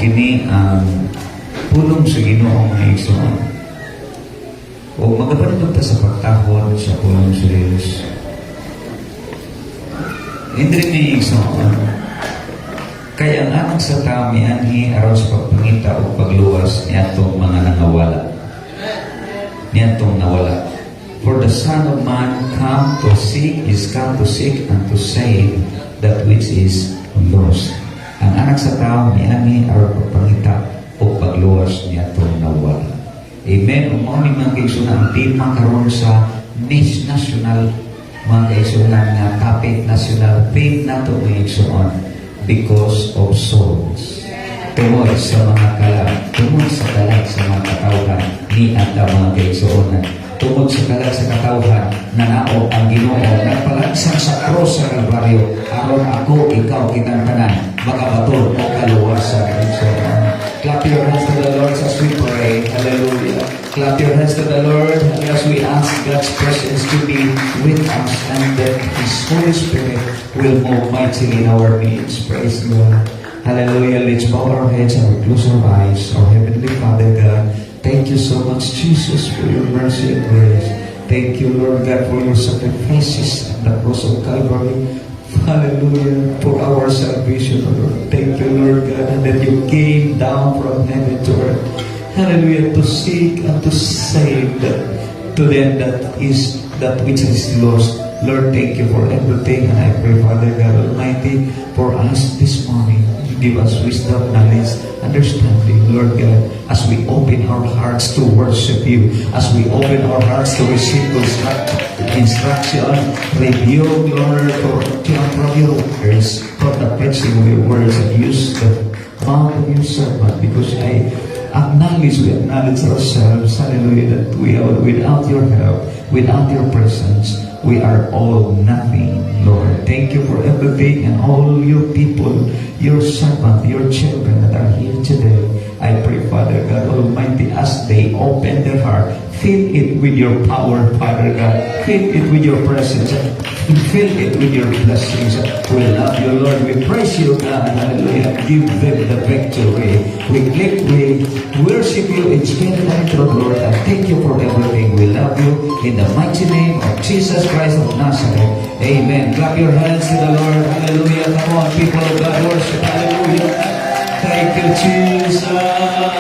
kini ang pulong sa Ginoo nga igsoon. O magabalibag ta sa pagtahod sa pulong sa Diyos. Hindi nga igsoon. Kaya ang anak sa tao mianhi aron sa pagpangita o pagluwas niyatong mga nangawala. Niyatong nawala. For the Son of Man is come to seek and to save that which is lost. Ang anak sa tao mianhi aron pagpangita o pagluwas niyatong nawala. Amen. Umaw ni mga kaigsunan ang tema karon sa national mga kaigsunan nga topic national theme nato mga kaigsunan. Because of souls. Tungod sa mga kalag, tungod sa kalag sa mga katawhan ni ata mga kaigsuonan. Tungod sa kalag sa katawhan na nao ang Ginoo nagpalagsang sa cross sa Kalbaryo aron ako, ikaw, kitang tanan makabaton o kaluwasan kaigsuonan. Clap your hands to the Lord as we pray. Hallelujah. Clap your hands to the Lord as we ask God's presence to be with us and that His Holy Spirit will move mightily in our midst. Praise God. Hallelujah. Let's bow our heads and close our eyes. Our Heavenly Father God, thank you so much, Jesus, for your mercy and grace. Thank you, Lord God, for your sacrifices at the cross of Calvary. Hallelujah, for our salvation, Lord. Thank you, Lord God, and that you came down from heaven to earth. Hallelujah, to seek and to save to them that which is lost. Lord, thank you for everything, and I pray, Father God Almighty, for us this morning. Give us wisdom, knowledge, understanding, Lord God, as we open our hearts to worship you, as we open our hearts to receive instruction, review, Lord, from your words, from the preaching of your words, and use the mouth of your servant, because we acknowledge ourselves, hallelujah, that we are without your help, without your presence, we are all nothing, Lord. Thank you for everything and all your people, your servant, your children that are here today. I pray, Father God Almighty, as they open their heart, fill it with your power, Father God. Fill it with your presence. Fill it with your blessings. We love you, Lord. We praise you, God. Hallelujah. Give them the victory. We worship you in spirit and truth, Lord. And thank you for everything. We love you in the mighty name of Jesus Christ of Nazareth. Amen. Clap your hands to the Lord. Hallelujah. Come on, people of God, worship. Hallelujah. Thank you, Jesus. Hallelujah.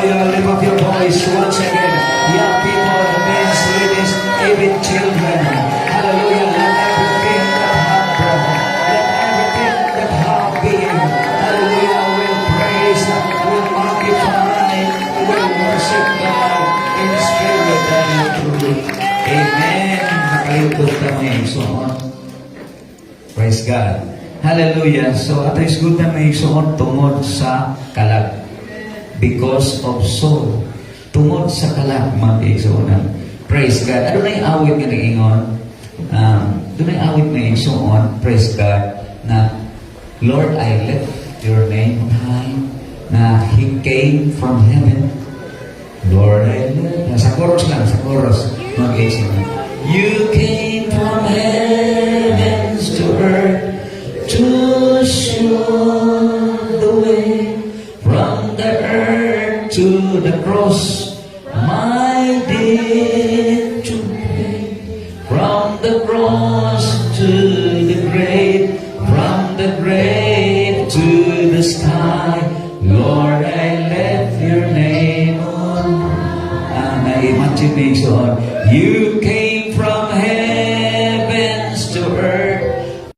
Lift up your voice once again. Young people, men, ladies, even children. Hallelujah. Let everything that have being, hallelujah, will praise, will magnify, will worship God in spirit and in truth. Amen. Makalipot kami. So, praise God. Hallelujah. So, at is good na may suot tungod sa kalag. Because of soul. Tungod sa kalag, mga igsuonan. Praise God. Ano na yung awit nga nag-ingon? Doon na yung awit na igsuon, praise God, na Lord, I lift your name on high, na He came from heaven. Lord, I lift. Sa chorus lang, sa chorus. Mga igsuonan. You came from heavens to earth to show the way from the earth to the cross, my debt to pay. From the cross to the grave, from the grave to the sky, Lord, I left your name on high. Imagination. You came from heavens to earth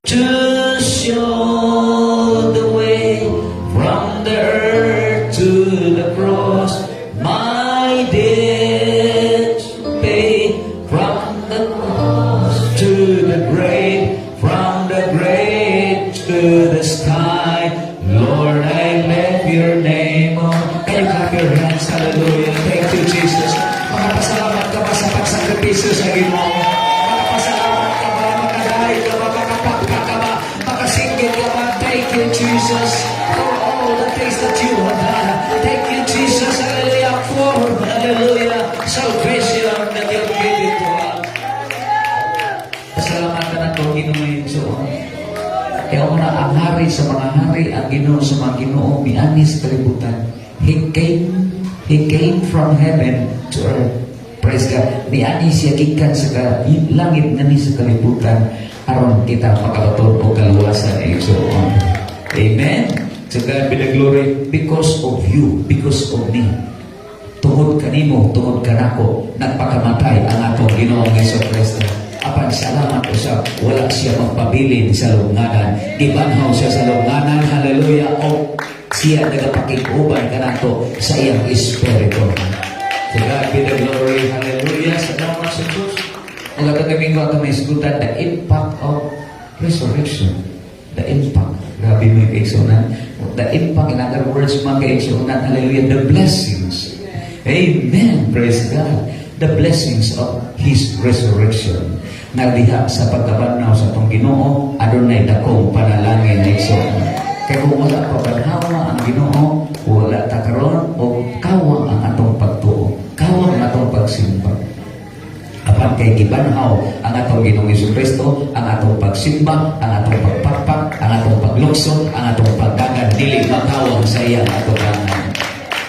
to show the way from the earth to the cross, my debt paid. From the cross to the grave, from the grave to the sky, Lord, I left your name on. Can you clap your hands? Hallelujah. Thank you, Jesus. Makapasalamat ka ba sa pagsakripisyo sa Ginoo? Makapasalamat ka ba? Makadahil ka ba? Makapakpa ka ba? Makasinggit ka ba? Thank you, Jesus, for all the things that you have done. Thank you, Jesus, hallelujah, for, hallelujah, salvation that you have given to us. Pasalamatan ako, Ginoo, so, kaya ako na ang hari sa mga hari, ang Ginoo sa mga Ginoo, miani sa kalibutan. He came from heaven to earth. Praise God. Miani siya gikan sa langit na ni sa kalibutan aron kita makabaton o kaluwasan ay igsoon. Amen. To God be the glory because of you, because of me. Tungod kanimo, tungod kanako, nagpakamatay ang atong Ginoong Jesucristo. Apan salamat usab, wala siya magpabilin sa lubnganan. Gibanhaw siya sa lubnganan, hallelujah, o siya nagapakikuban kanato sa iyang espiritu. To God be the glory, hallelujah. Salamat sa Diyos. Ang katagabing ko ito may isgutan, the impact of resurrection. The impact. Grabe mo yung kaigsunan. The impact, in other words, mga kaigsunan, hallelujah, the blessings. Amen. Praise God. The blessings of His resurrection. Nagdiha sa pagkabanaw sa itong Ginoo, adunay dakong panalangin na igsunan. Kaya kung wala pa banhawa ang Ginoo, wala ta karon o kawang ang atong pagtuo. Kawang ang atong pagsimba. Apan kay gibanhaw ang atong Ginoong Jesucristo, ang atong pagsimba, ang atong pagpakpak, ang atong paglukso, ang atong pagdagan, dili makawang sa iyang atubangan.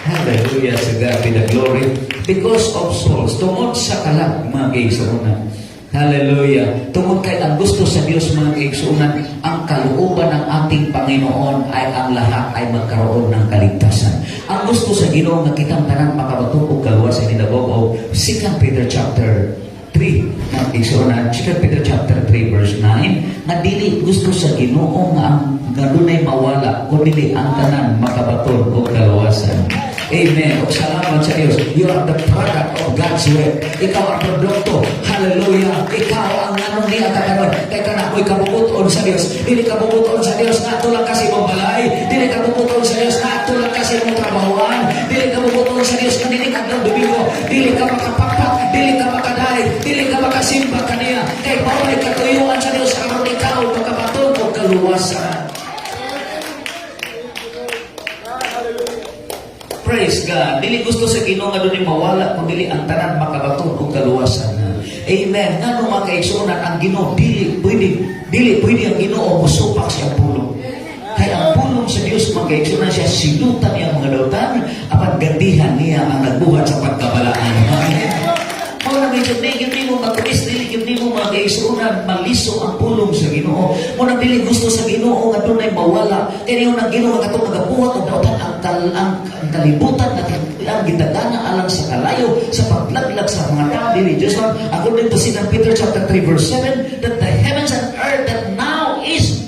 Hallelujah, to God be the glory. Because of souls, tungod sa kalag, mga kaigsuunan. Hallelujah. Tungod kay ang gusto sa Diyos, mga kaigsuunan, ang kalooban ng ating Panginoon ay ang lahat ay magkaroon ng kaligtasan. Ang gusto sa Ginoo nga kitang tanan makabatok o kaluwasan ni Dabog o 2 Peter chapter 3 ng igsuunan, 2 Peter chapter 3 verse 9, na dili gusto sa Ginoo nga ang dunay mawala kundi ang tanan makabaton o kaluwasan. Amen. O salamat sa Diyos. You are the product of God's word. Ikaw ang produkto. Hallelujah. Ikaw ang nanong niya kakaroon. Kaya ka na ako'y kabubuton sa Diyos. Dili kabubuton sa Diyos na ito lang kasi mong balay. Dili kabubuton sa Diyos na ito lang kasi mong trabahoan. Dili kabubuton sa Diyos na dili ka ng domingo. Dili ka makapapak. Dili ka makaday. Dili ka makasimba kaniya. Kaya bawal katuyuan sa Diyos. Aron ikaw makabaton o kaluwasan. Praise God. Dili gusto sa Ginoo nga dunay mawala kundi ang tanan makabaton og kaluwasan. Amen. Ngano mga kaigsuonan ang Ginoo dili pwede ang Ginoo musupak siya pulong. Kaya ang pulong sa Dios mga kaigsuonan siya sinutan niya mga dautan apan gandihan niya ang nagbuhat sa pagkabalaan. Amen. Mao na medyo hindi mo matulis, dili mo mga kaigsuonan maliso ang pulong sa Ginoo. Mao na dili gusto sa Ginoo nga dunay mawala. Kaya ang Ginoo nga katong nagabuhat og dautan ang kalibutan na ang gitagana alang sa kalayo sa paglaglag sa mga tao dili Diyos man according to 2 Peter chapter 3 verse 7 that the heavens and earth that now is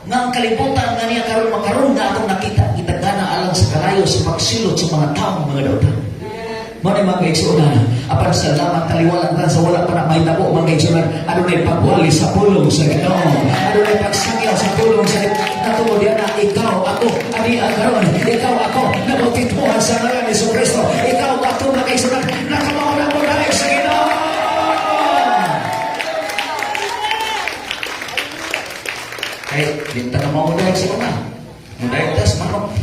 nga ang kalibutan nga niya karon makaroon nga atong nakita gitagana alang sa kalayo sa pagsilot sa mga tao mga dautan. Mao ni mga kaigsuonan apan salamat taliwalan sa wala pa na mahitabo mga kaigsuonan adunay pagwali sa pulong sa Ginoo adunay pagsagyaw sa pulong sa natungod diyan na ikaw ako ani karon ikaw ako nabutituhan sa ngalan ni Jesucristo ikaw ako mga kaigsuonan nakamawala mo dahil sa Ginoo. Kaya dinta na mo dahil sa una mudahil tas manok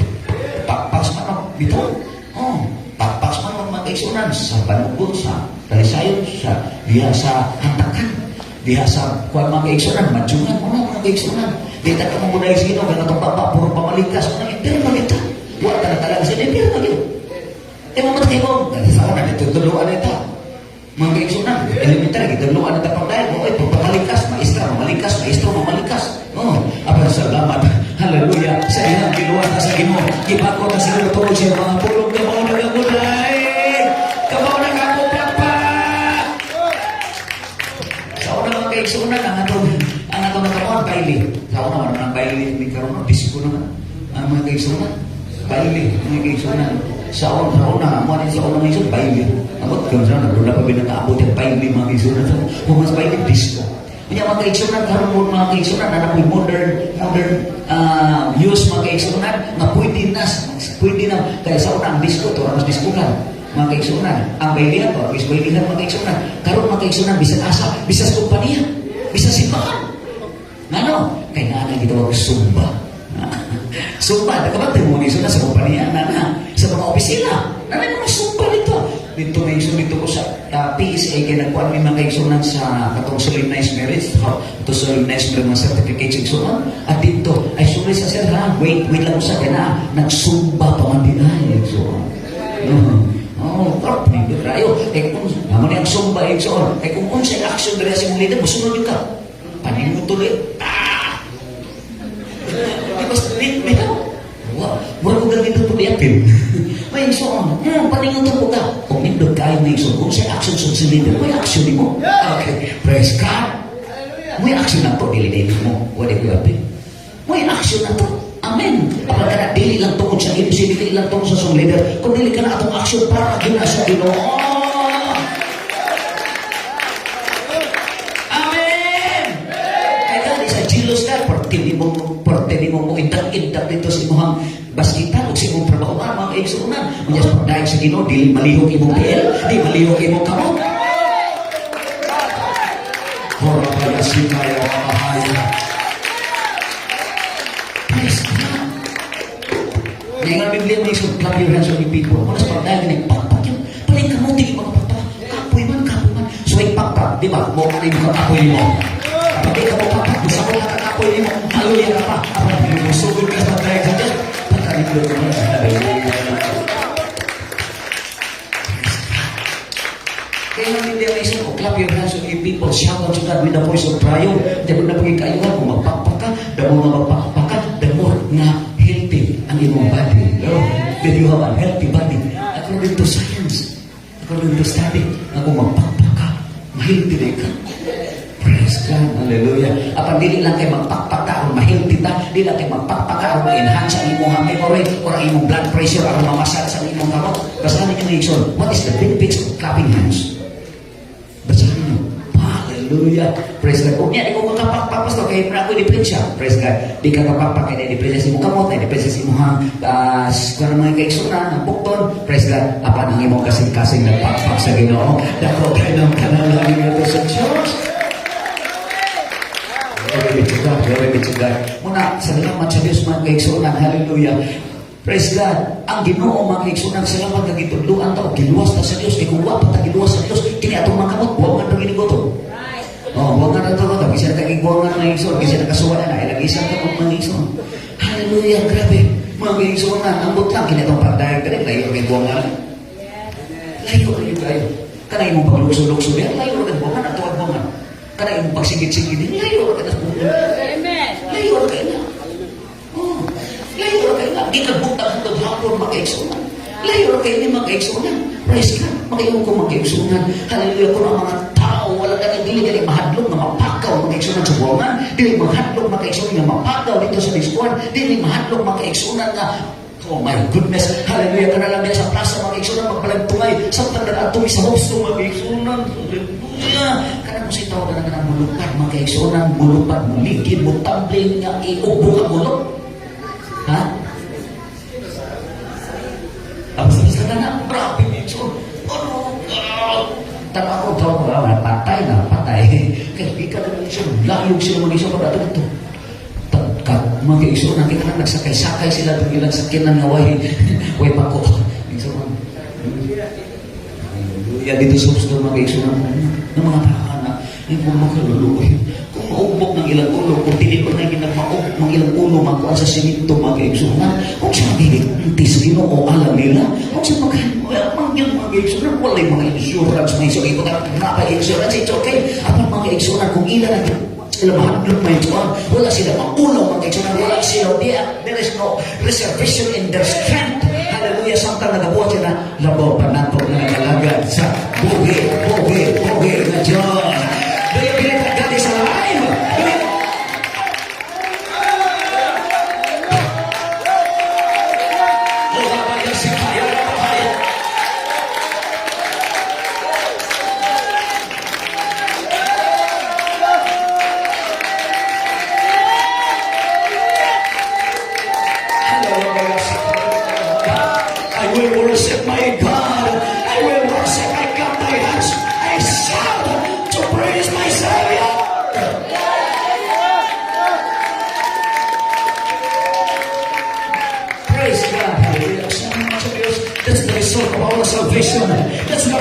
pakpas manok bito pakpas manok mga kaigsuonan sa panubon sa talisayon sa diha sa hantakan diha sa kuwan mga kaigsuonan madjungan mo na mga kaigsuonan dita ka mo dahil sa Ginoo kaya itong baba puro pamalikas mo na hindi magita wala talaga sa hindi magita mamatay mo sa una dito tuluan ito mga kaigsuonan elementary tuluan ito pang dahil mo pamalikas maestro mamalikas apa salamat hallelujah sa iyang giluwa na sa Ginoo gipako na sa Ginoo tungod sa mga pulong na mga nagagulay kabaw na kakupakpa sa una mga kaigsuonan ang atong nakamuan baili sa una man ang baili ni karon disiko naman ang mga kaigsuonan baili mga kaigsuonan sa una mo din sa una mga kaigsuonan baili abot kung saan doon na pa binakaabot yung baili mga kaigsuonan kung mas baili disco. Kaya mga kaigsuonan, karon mo mga kaigsuonan, na may modern use mga kaigsuonan, na pwede na, kaya sa una ang disco, ito mas disco ka, mga kaigsuonan, ang bailihan po, is bailihan mga kaigsuonan, karon mga kaigsuonan, bisan asa, bisan kumpanya, bisan simbahan. Ano? Kaya nga kita wag sumba. Sumba, nagkabatay mo niso na sa kumpanya, sa mga opisina, mga sumba nito. dito may iso dito ko sa PSA kaya nagkuhan may mga igsunan sa katong solemnized marriage. Ito solemnized marriage mga certificates igsunan. At dito, ay sorry sa sir ha, wait lang ko sa kanya, nagsumba pa man din ay igsunan. Kapag rayo, kung naman yung sumba igsunan, kung unsay action dali sa mong leader, masunod yung ka. Panin mo tuloy. May ka. Mura ko ganito po diapin. May igsoon. Paningon po ka. Kung nindot kayo na igsoon, kung sa action sa leader, may action mo. Okay. Praise God. May action na to, dili mo. Wala ko yapin. May action na to. Amen. Kapag ka na, dili lang tungkol sa MC, dili lang tungkol sa song leader. Kung dili ka na atong action para gina sa Ginoo. Amen. Kaya ka, sa Gilos ka, porte mo mo intak dito sa imuhang baskitan o sa imong trabahoan, mga kaigsunan. Kanya sa pagdaig sa Ginoo, di malihog imong PL, di malihog imong kamot. Hora pala sinaya wa mahaya. Praise God. Ngayon nga Biblia may isang clap your hands on the people. Kung sa pagdaig na ipakpak yun, paling kamot, di makapagpaka. Kapoy man. So ipakpak, di ba? Mo ka na yung kapoy mo. Kapag di ka mo pakpak, gusto ko lang kakapoy mo. Hallelujah ka pa. Kapag di mo sugod ka sa pagdaig sa Diyos, kaya nga hindi ang isang ko, clap your hands on you people, shout out to God with the voice of triumph. Dahil na pagkikayuhan, kung magpakpaka, the more na magpakpaka, the more na healthy ang imong body. Then you have a healthy body. According to science, according to study, na kung magpakpaka, ma-healthy na ka. Praise God. Hallelujah. Apan dili lang kayo magpakpaka o mahilti ta, dili lang kayo magpakpaka o ma-enhance ang imong memory or ang imong blood pressure o mamasad sa imong kamot. Basahin niyo yung ison. What is the benefits of clapping hands? Basahin niyo. Hallelujah. Praise God. Kung yan, kung makapakpapas to, kayo na ako i-depresya. Praise God. Di ka kapakpak, kayo na-depresya sa imong kamot, na-depresya sa imong kung mga kaigsunan, ang bukton. Praise God. Apan ang imong kasing-kasing nagpakpak sa Ginoo. Dako kayo ng kanal ng sa Diyos. Glory be to God. Muna, salamat sa Diyos mga kaigsunan. Hallelujah. Praise God. Ang Ginoo mga kaigsunan, salamat na gitudluan ta o giluwas ta sa Diyos. Kaya kung wapa ta giluwas sa Diyos, kini atong mga kamot, buwangan na ginigoto. Buwangan na ito. Kasi nakikiguangan mga kaigsunan, kasi nakasuwanan na, ilagisan ka kung mga kaigsunan. Hallelujah. Grabe. Mga kaigsunan, ang butlang, kini atong pagdayag ka rin, layo kay buwangan. Layo. Kanay mong paglukso-lukso yan, layo rin buwangan at tuwag buwangan. Karena yung pagsigit-sigit din, layo ka na po. Layo ka na. Layo ka na. Di ka butang hanggang hapon makaigsunan. Layo ka na makaigsunan. Praise God. Makayon ko makaigsunan. Hallelujah. Kung ang mga tao, wala ka na dili mahadlok na mapakaw makaigsunan sa buwangan. Dili mahadlok makaigsunan na mapakaw dito sa diskuan. Dili mahadlok makaigsunan na oh my goodness. Hallelujah. Kana lang sa plaza makaigsunan magpalagtungay. Sa tandaan atong sa hosto makaigsunan. Hallelujah. Kana mo si tao ka na mulupad makaigsunan. Mulupad, muligid, mutambling nga iubo ka mulok. Ha? Tapos sa na, grabe nito. Tanaw ko patay. Kaya di ka naman siya. Layog sila mag-isa pa dito. Mga kaigsunan, kita na nagsakay-sakay sila ng ilang sakinan nga way pako. Kaigsunan. Yan dito sa gusto mga kaigsunan ng mga tahanan, yung mga kaluluoy. Kung maubok ng ilang ulo, kung dili ko na ginagmaubok ng ilang ulo, magkuhan sa sinito mga kaigsunan, kung siya magiging Ginoo alam nila, kung siya magiging mga kaigsunan, wala yung mga insurance, mga iso, ito ka insurance, it's okay. Apa mga kaigsunan, kung ilan ang sila mahadlok may Tuhan, wala sila maulaw mga kaigsunan, wala sila, there is no reservation in their strength. Hallelujah, samtang nagabuhat sila, labaw pa nato na nagalagad sa buhi na Diyos. Dahil pinagkagadi sa live. I will worship my God. I will worship my God. My hands, I shout to praise my Savior. Praise God. Hallelujah. That's the result of our salvation. That's the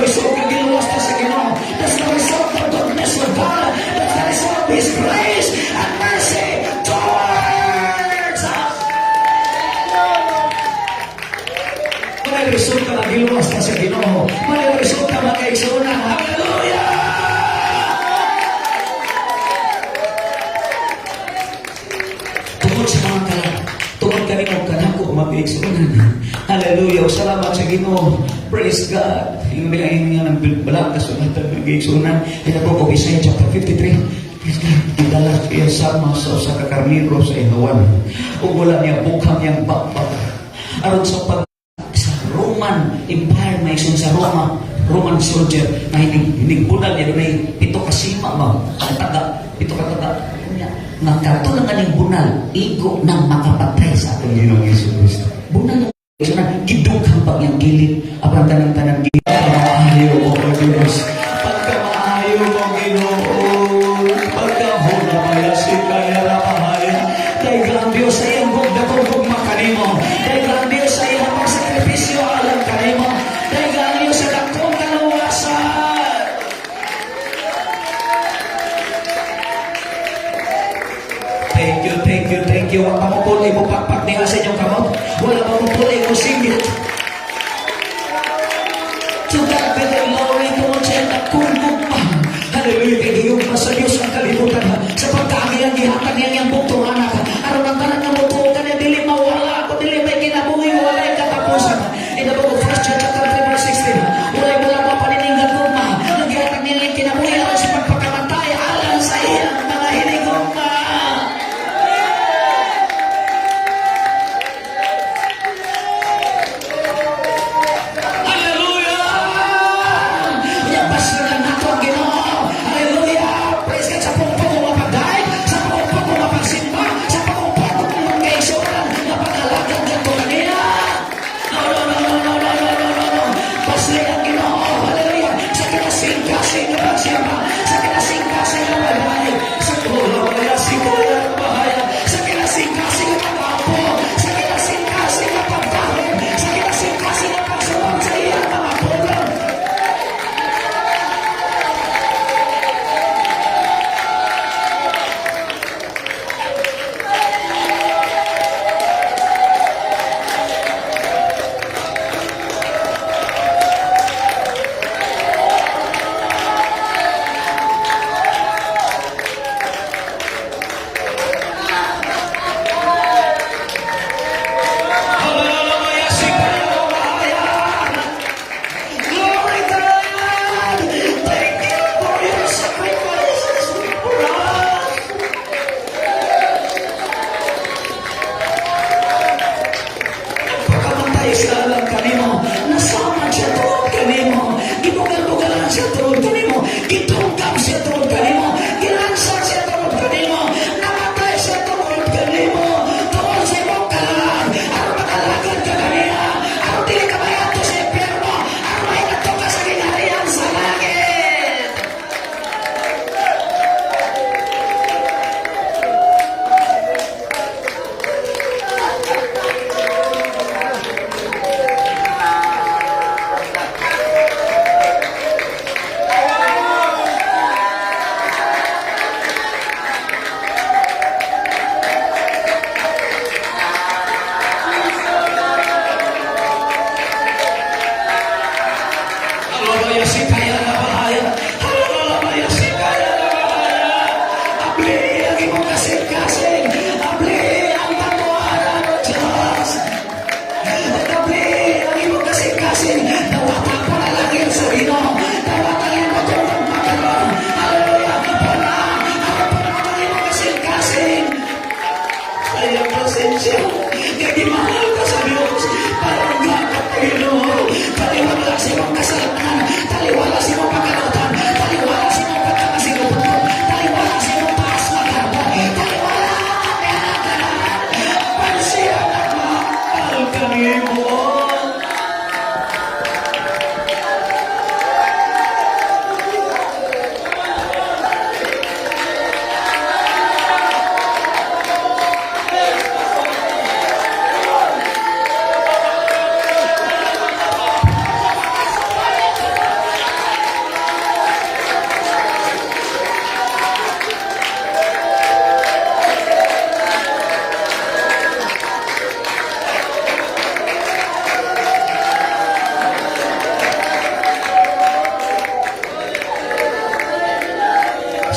makala. Tungod ka rin mo kanako mag-iigsunan. Hallelujah. O salamat sa Ginoo. Praise God. Yung nga ng balat na sunatan mag-iigsunan. Ito po po Isaiah chapter 53. Praise God. Idala siya sama sa kakarniro sa ihawan. O wala niya bukhang niyang bakbak. Aron sa Roman Empire, may isun sa Roman soldier na hinigbunan niya doon ay pito kasima ba? Ang taga, pito kataga. Nga kato lang aning bunal, igo nang makapatay sa atong Ginoong Hesus Kristo. Bunal ng Hesus na gidughang pag yung gilid, apang tanang-tanang gilid. Pagkamaayo mo, Diyos. Pagkamaayo mo, Ginoo. Pagkahula maya si kaya rapahaya. Dahil ang Diyos sa iyang gugdakong makanimo. Dahil ang Diyos sa iyang pagsakripisyo alam kanimo. Dahil ang Diyos sa dakong kaluwasan. Thank you. Wala mo pulay mo pakpak niya sa inyong kamot. Wala mo pulay mo singgit. To God be the glory, to siya na kumugma. Hallelujah, kagayong pa sa Diyos ang kalimutan ha. Sa pagkagi ang gihatag niya niyang buktong anak ha. Araw ng tanan na buto ka na dili mawala ako, dili may kinabuhi, wala yung katapusan ha. Inabago 1 John chapter 3 verse 16 ha. Wala yung wala pa panininggan gugma ha. Nang gihatag niya niyang kinabuhi alam sa pagpakamatay, alam sa iyang mga hinigugma.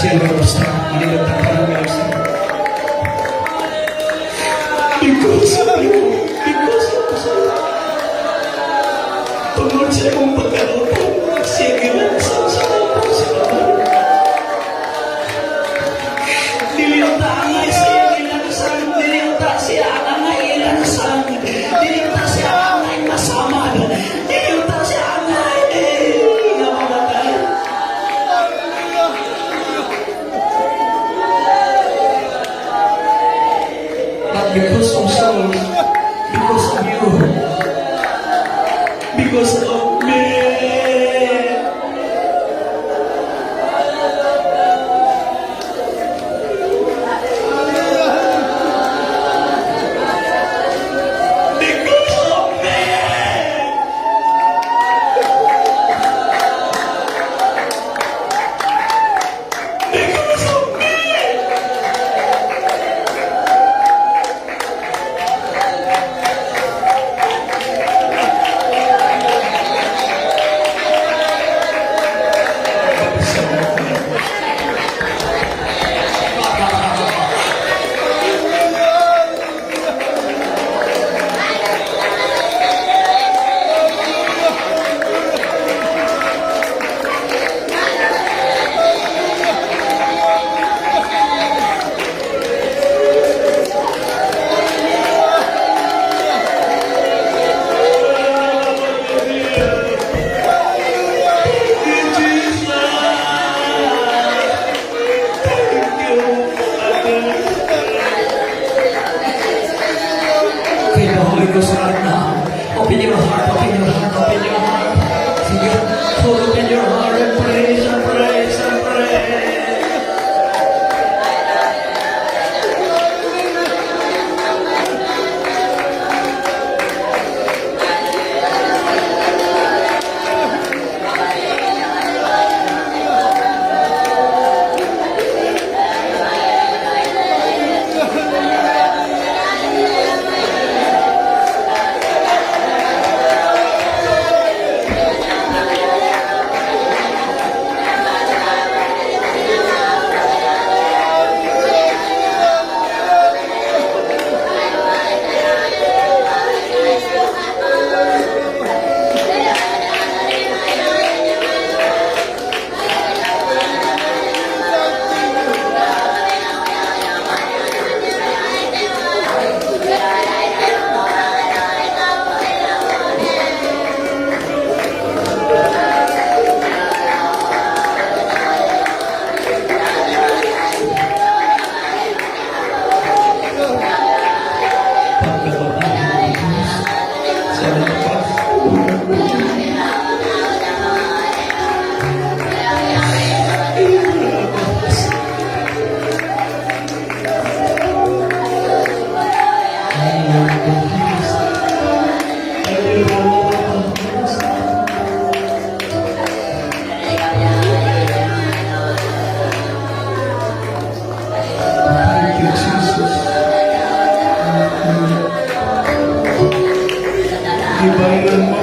Siya, Lord, sa manilang tatanong, Lord, sa Because of you. Because of you. Tungkol sa iyong pagkaroon, sige lang sa salamat sa Lord. Dilinta ang siya ilansang, dilinta siya ang ilansang, dilinta siya ang masama, dilinta siya ang namamatay. But because of souls, because of you, because of me. Because of me. Because of me. Okay, the Holy Ghost right now. Open your heart, open your heart, open your heart. Sige, open your heart and praise and praise and praise. Thank you, Jesus. Ibayan mo